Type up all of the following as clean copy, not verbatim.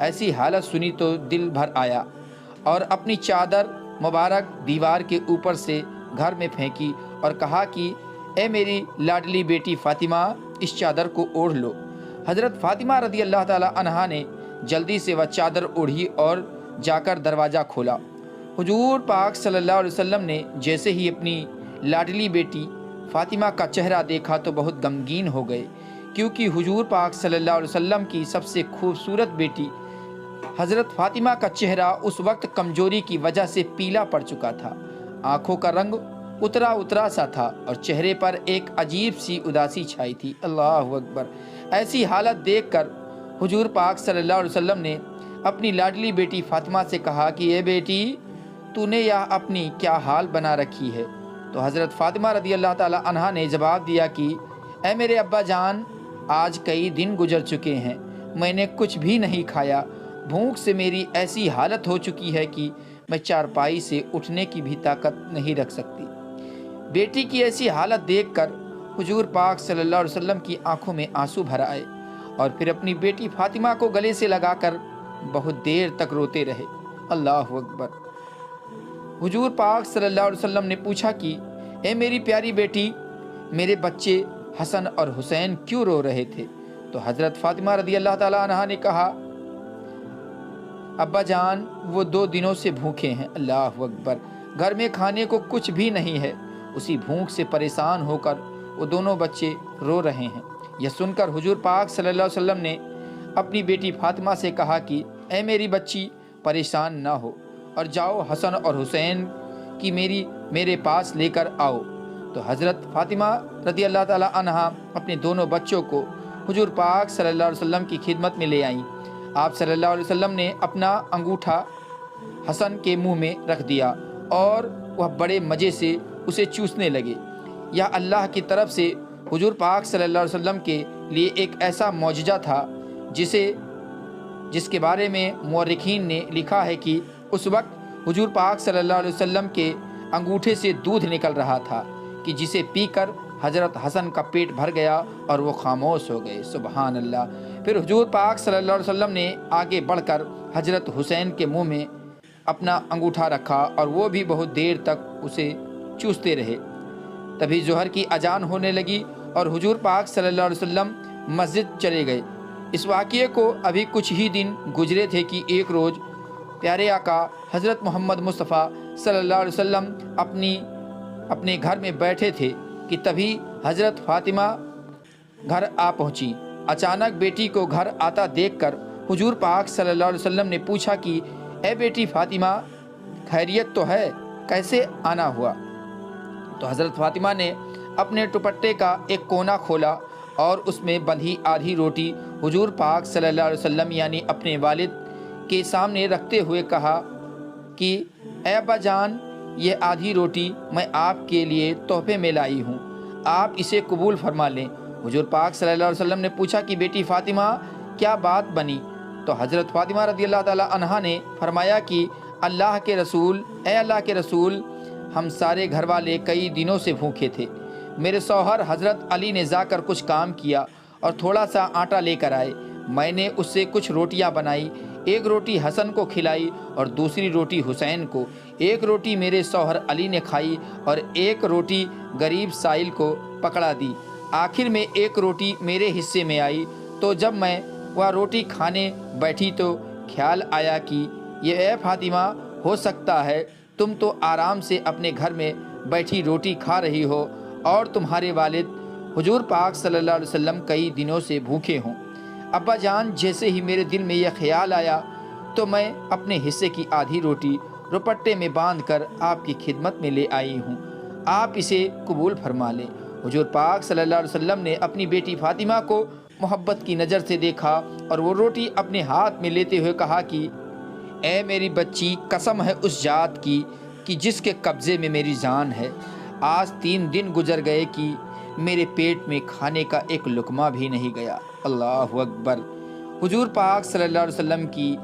ایسی حالت سنی تو دل بھر آیا اور اپنی چادر مبارک دیوار کے اوپر سے گھر میں پھینکی اور کہا کہ اے میری لاڈلی بیٹی فاطمہ، اس چادر کو اوڑھ لو۔ حضرت فاطمہ رضی اللہ تعالی عنہا نے جلدی سے وہ چادر اوڑھی اور جا کر دروازہ کھولا۔ حضور پاک صلی اللہ علیہ وسلم نے جیسے ہی اپنی لاڈلی بیٹی فاطمہ کا چہرہ دیکھا تو بہت غمگین ہو گئے، کیونکہ حضور پاک صلی اللہ علیہ وسلم کی سب سے خوبصورت بیٹی حضرت فاطمہ کا چہرہ اس وقت کمزوری کی وجہ سے پیلا پڑ چکا تھا، آنکھوں کا رنگ اترا سا تھا اور چہرے پر ایک عجیب سی اداسی چھائی تھی۔ اللہ اکبر! ایسی حالت دیکھ کر حضور پاک صلی اللہ علیہ وسلم نے اپنی لاڈلی بیٹی فاطمہ سے کہا کہ اے بیٹی، تو نے یہ اپنی کیا حال بنا رکھی ہے؟ تو حضرت فاطمہ رضی اللہ تعالی عنہا نے جواب دیا کہ اے میرے ابا جان، آج کئی دن گزر چکے ہیں، میں نے کچھ بھی نہیں کھایا، بھوک سے میری ایسی حالت ہو چکی ہے کہ میں چارپائی سے اٹھنے کی بھی طاقت نہیں رکھ سکتی۔ بیٹی کی ایسی حالت دیکھ کر حضور پاک صلی اللہ علیہ وسلم کی آنکھوں میں آنسو بھر آئے اور پھر اپنی بیٹی فاطمہ کو گلے سے لگا کر بہت دیر تک روتے رہے۔ اللہ اکبر! حضور پاک صلی اللہ علیہ وسلم نے پوچھا کہ اے میری پیاری بیٹی، میرے بچے حسن اور حسین کیوں رو رہے تھے؟ تو حضرت فاطمہ رضی اللہ تعالی عنہا نے کہا ابا جان، وہ 2 دنوں سے بھوکے ہیں۔ اللہ اکبر! گھر میں کھانے کو کچھ بھی نہیں ہے، اسی بھوک سے پریشان ہو کر وہ دونوں بچے رو رہے ہیں۔ یہ سن کر حضور پاک صلی اللہ علیہ وسلم نے اپنی بیٹی فاطمہ سے کہا کہ اے میری بچی، پریشان نہ ہو اور جاؤ حسن اور حسین کی میرے پاس لے کر آؤ۔ تو حضرت فاطمہ رضی اللہ تعالی عنہا اپنے دونوں بچوں کو حضور پاک صلی اللہ علیہ وسلم کی خدمت میں لے آئیں۔ آپ صلی اللہ علیہ وسلم نے اپنا انگوٹھا حسن کے منہ میں رکھ دیا اور وہ بڑے مزے سے اسے چوسنے لگے۔ یہ اللہ کی طرف سے حضور پاک صلی اللہ علیہ وسلم کے لیے ایک ایسا معجزہ تھا جس کے بارے میں مورخین نے لکھا ہے کہ اس وقت حضور پاک صلی اللہ علیہ وسلم کے انگوٹھے سے دودھ نکل رہا تھا کہ جسے پی کر حضرت حسن کا پیٹ بھر گیا اور وہ خاموش ہو گئے۔ سبحان اللہ! پھر حضور پاک صلی اللہ علیہ وسلم نے آگے بڑھ کر حضرت حسین کے منہ میں اپنا انگوٹھا رکھا اور وہ بھی بہت دیر تک اسے چوستے رہے۔ تبھی ظہر کی اذان ہونے لگی اور حضور پاک صلی اللہ علیہ وسلم مسجد چلے گئے۔ اس واقعے کو ابھی کچھ ہی دن گزرے تھے کہ ایک روز پیارے آقا حضرت محمد مصطفیٰ صلی اللہ علیہ وسلم اپنے گھر میں بیٹھے تھے کہ تبھی حضرت فاطمہ گھر آ پہنچی۔ اچانک بیٹی کو گھر آتا دیکھ کر حضور پاک صلی اللہ علیہ وسلم نے پوچھا کہ اے بیٹی فاطمہ، خیریت تو ہے؟ کیسے آنا ہوا؟ تو حضرت فاطمہ نے اپنے دوپٹے کا ایک کونا کھولا اور اس میں بندھی آدھی روٹی حضور پاک صلی اللہ علیہ وسلم یعنی اپنے والد کے سامنے رکھتے ہوئے کہا کہ اے ابا جان، یہ آدھی روٹی میں آپ کے لیے تحفے میں لائی ہوں، آپ اسے قبول فرما لیں۔ حضور پاک صلی اللہ علیہ وسلم نے پوچھا کہ بیٹی فاطمہ، کیا بات بنی؟ تو حضرت فاطمہ رضی اللہ تعالی عنہا نے فرمایا کہ اے اللہ کے رسول، ہم سارے گھر والے کئی دنوں سے بھوکے تھے۔ میرے شوہر حضرت علی نے جا کر کچھ کام کیا اور تھوڑا سا آٹا لے کر آئے، میں نے اس سے کچھ روٹیاں بنائی، ایک روٹی حسن کو کھلائی اور دوسری روٹی حسین کو، ایک روٹی میرے شوہر علی نے کھائی اور ایک روٹی غریب سائل کو پکڑا دی، آخر میں ایک روٹی میرے حصے میں آئی۔ تو جب میں وہ روٹی کھانے بیٹھی تو خیال آیا کہ یہ اے فاطمہ، ہو سکتا ہے تم تو آرام سے اپنے گھر میں بیٹھی روٹی کھا رہی ہو اور تمہارے والد حضور پاک صلی اللہ علیہ وسلم کئی دنوں سے بھوکے ہوں۔ ابا جان، جیسے ہی میرے دل میں یہ خیال آیا تو میں اپنے حصے کی آدھی روٹی دوپٹے میں باندھ کر آپ کی خدمت میں لے آئی ہوں، آپ اسے قبول فرما لیں۔ حضور پاک صلی اللہ علیہ وسلم نے اپنی بیٹی فاطمہ کو محبت کی نظر سے دیکھا اور وہ روٹی اپنے ہاتھ میں لیتے ہوئے کہا کہ اے میری بچی، قسم ہے اس ذات کی کہ جس کے قبضے میں میری جان ہے، آج 3 دن گزر گئے کہ میرے پیٹ میں کھانے کا ایک لقمہ بھی نہیں گیا۔ اللہ اکبر! حضور پاک صلی اللہ علیہ وسلم کی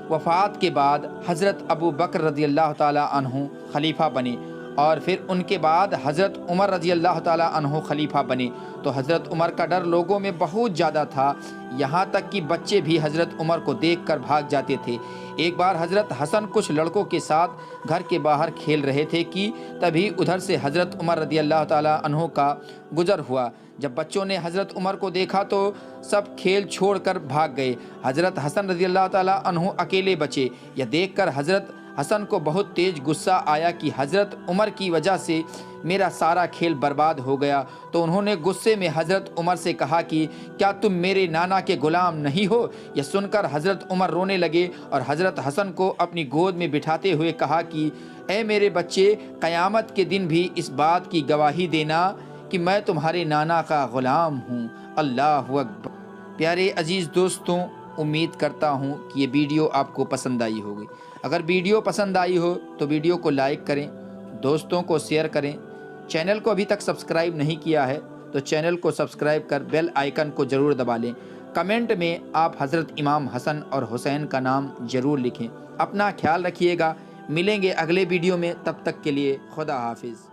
وفات کے بعد حضرت ابو بکر رضی اللہ تعالی عنہ خلیفہ بنے اور پھر ان کے بعد حضرت عمر رضی اللہ تعالیٰ عنہ خلیفہ بنے تو حضرت عمر کا ڈر لوگوں میں بہت زیادہ تھا، یہاں تک کہ بچے بھی حضرت عمر کو دیکھ کر بھاگ جاتے تھے۔ ایک بار حضرت حسن کچھ لڑکوں کے ساتھ گھر کے باہر کھیل رہے تھے کہ تبھی ادھر سے حضرت عمر رضی اللہ تعالیٰ عنہ کا گزر ہوا۔ جب بچوں نے حضرت عمر کو دیکھا تو سب کھیل چھوڑ کر بھاگ گئے، حضرت حسن رضی اللہ تعالیٰ عنہ اکیلے بچے۔ یہ دیکھ کر حضرت حسن کو بہت تیز غصہ آیا کہ حضرت عمر کی وجہ سے میرا سارا کھیل برباد ہو گیا، تو انہوں نے غصے میں حضرت عمر سے کہا کہ کیا تم میرے نانا کے غلام نہیں ہو؟ یہ سن کر حضرت عمر رونے لگے اور حضرت حسن کو اپنی گود میں بٹھاتے ہوئے کہا کہ اے میرے بچے، قیامت کے دن بھی اس بات کی گواہی دینا کہ میں تمہارے نانا کا غلام ہوں۔ اللہ اکبر۔ پیارے عزیز دوستوں، امید کرتا ہوں کہ یہ ویڈیو آپ کو پسند آئی ہوگی۔ اگر ویڈیو پسند آئی ہو تو ویڈیو کو لائک کریں، دوستوں کو شیئر کریں۔ چینل کو ابھی تک سبسکرائب نہیں کیا ہے تو چینل کو سبسکرائب کر بیل آئیکن کو ضرور دبا لیں۔ کمنٹ میں آپ حضرت امام حسن اور حسین کا نام ضرور لکھیں۔ اپنا خیال رکھیے گا، ملیں گے اگلے ویڈیو میں، تب تک کے لیے خدا حافظ۔